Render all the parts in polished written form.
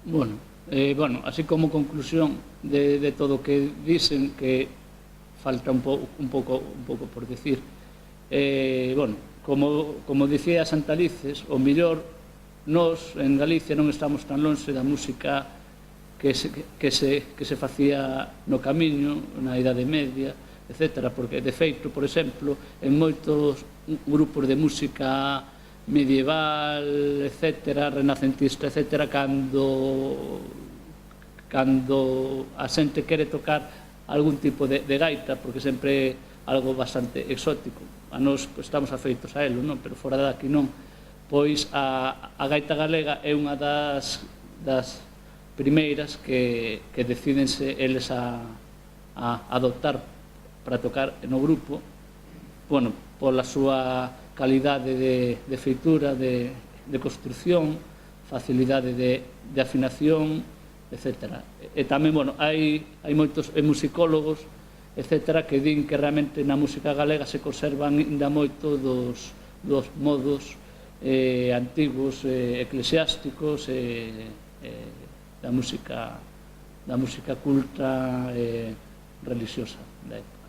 Bueno, así como conclusión de todo o que dicen, que falta un pouco por decir, bueno, como dicía Santalices, o mellor nós en Galicia non estamos tan lonxe da música que se facía no Camiño, na Idade Media, etc. Porque, de feito, por exemplo, en moitos grupos de música medieval, etc., renacentista, etc., cando a xente quere tocar algún tipo de gaita, porque sempre é algo bastante exótico, a nós estamos afeitos a elo, non? Pero fora daqui non, pois a gaita galega é unha das primeiras que decídense eles a adoptar para tocar no grupo, bueno, pola súa calidade de feitura, de construcción, facilidade de afinación, etc. E tamén, bueno, hai moitos musicólogos, etc., que din que realmente na música galega se conservan ainda moito dos modos antigos eclesiásticos da música culta e religiosa da época.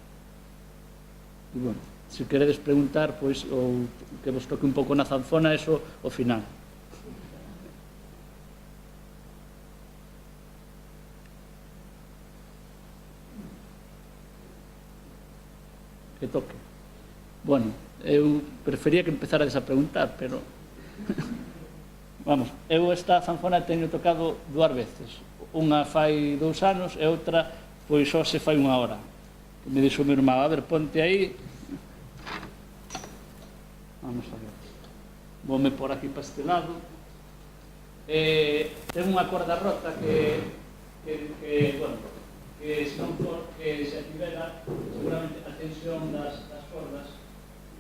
E, bueno, se queredes preguntar, pois, ou que vos toque un pouco na zanfona, eso ao final. Que toque. Bueno, eu prefería que empezarades a preguntar, pero... Vamos, eu esta zanfona teño tocado 2 veces. Unha fai 2 anos e outra, pois, só se fai 1 hora. Que me dixo o meu irmão, a ver, ponte aí... Vamos a ver. Voume por aquí para este lado. Ten unha corda rota que bueno, que se non for, que se activera, seguramente a tensión das cordas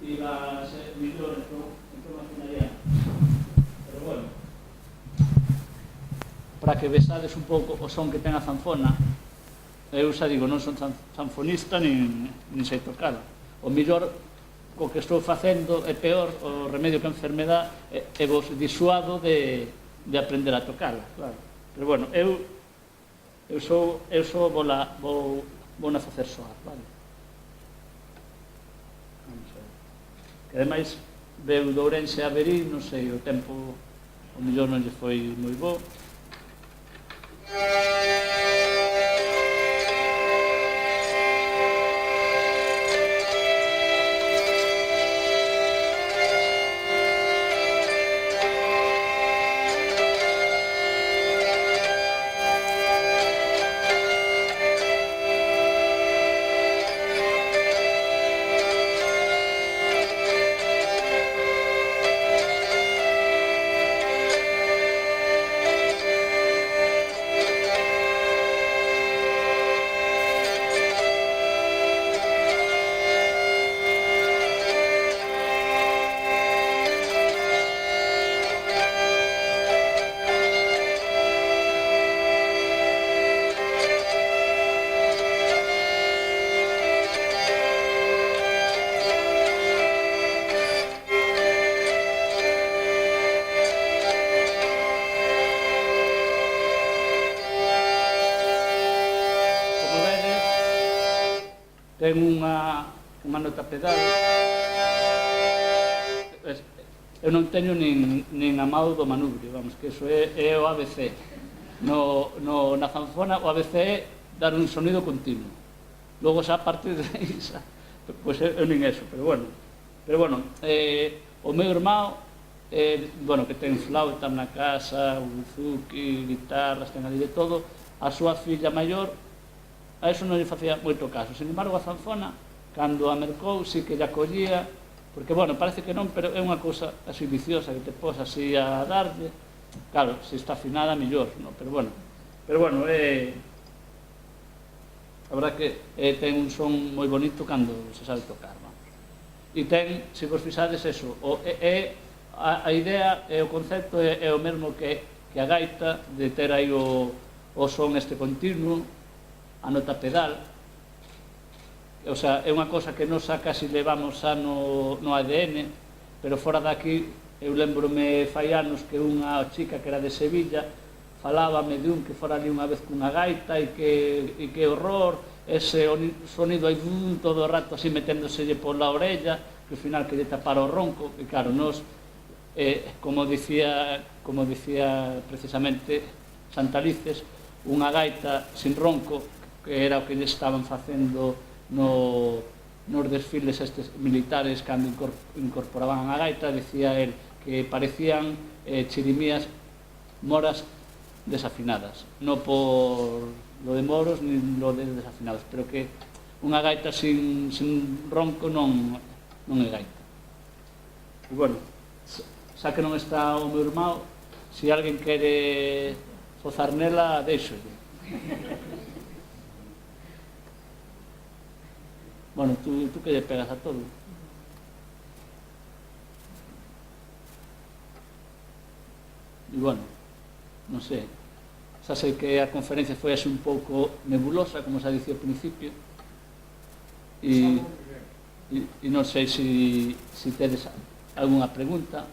iba a ser mellor, entón afinaría. Pero bueno, para que besades un pouco o son que ten a zanfona, eu xa digo, non son zanfonista nin sei tocala. O mellor o que estou facendo é peor, o remedio que a enfermedad, é vos disuado de aprender a tocala, claro. Pero bueno, eu vou na facer soar, vale? Vamos a ver. Que ademais veu de Ourense a Verín, non sei, o tempo o mellor non lle foi moi bo. Ten unha nota pedal. Eu non teño nin a mao do manubrio, vamos, que iso é o ABC. Na zanfona o ABC é dar un sonido continuo. Logo xa a partir de aí, pois eu nin eso, pero bueno. O meu irmão, bueno, que ten flauta na casa, buzuki, guitarras, ten ali de todo, a súa filla maior, a eso non lle facía moito caso. Sin embargo, a zanfona, cando a mercou, sí que lla collía, porque, bueno, parece que non, pero é unha cousa así viciosa, que te pos así a darlle. Claro, se está afinada, mellor, non? Pero bueno, a verdad que ten un son moi bonito cando se sabe tocar, vamos. E ten, se vos fixades, eso, a idea e o concepto é o mesmo que a gaita, de ter aí o son este continuo, a nota pedal, o sea, é unha cosa que nos casi levamos xa no ADN, pero fora daqui, eu lembrome fai anos que unha chica que era de Sevilla falábame de un que fora ali unha vez cunha gaita e que horror, ese sonido aí todo o rato así meténdoselle pola orella, que ao final quería tapar o ronco, e claro, nos, como dicía precisamente Santalices, unha gaita sin ronco, que era o que lle estaban facendo nos desfiles estes militares cando incorporaban a gaita, decía el que parecían chirimías moras desafinadas, non por lo de moros nin lo de desafinados, pero que unha gaita sin ronco non é gaita. E bueno, xa que non está o meu irmão, se alguén quere fozar nela, deixolle. Bueno, tú que lle pegas a todo. E bueno, non sei, xa sei que a conferencia foi así un pouco nebulosa, como xa dicía ao principio, e non sei se tedes algunha pregunta. A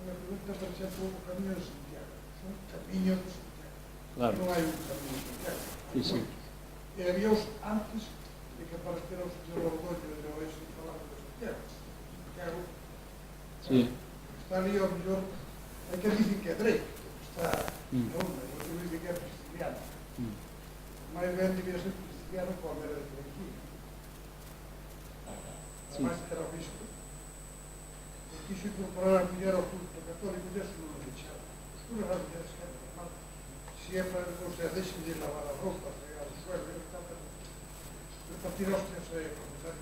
minha pergunta, por exemplo, o camiño de Santiago. Son camiños de Santiago. Claro. Non hai un camiño de Santiago. Sí, sí. E había os antes de que aparecera o señor Ordoño de Oeste falando de Santiago. Santiago, Sí. está ali ao mellor, hai que dicir que é Drake, está non, eu que dicir que é Prisciliano. Mais ben debía ser Prisciliano coa mera de Drake. Ademais era o bispo. E quixo incorporar a muller ao culto católico e eso non o deixaba. Os curas as mulleres que eran normal. Siempre, o sea, deixen de lavar a roupa, fregar o suelo, repartir hostias e confesar